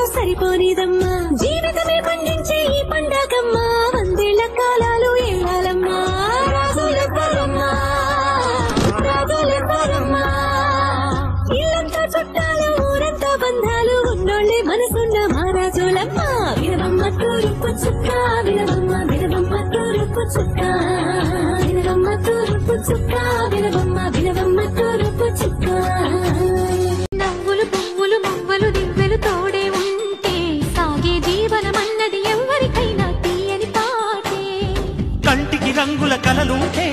ఏనాడు సరిపోనిదమ్మా జీవితమే పండించే ఈ పండగమ్మా వందేళ్ల కాలాలు ఏలాలమ్మా రాజులెవ్వరమ్మా రాజులెవ్వరమ్మా ఇల్లంతా చుట్టాలు ఊరంతా బంధాలు ఉన్నోళ్ళే మనసున్న మహారాజులమ్మా వినవమ్మ తూర్పు చుక్క వినవమ్మ వినవమ్మ తూర్పు చుక్క వినవమ్మ తూర్పు చుక్క వినవమ్మ వినవమ్మ తూర్పు చుక్క నవ్వులు పువ్వులు మువ్వలు దివ్వెలు తోడే ఉంటే సాగే జీవనమన్నది ఎవరికైనా తీయని పాటే కంటికి రంగుల కలలుంటే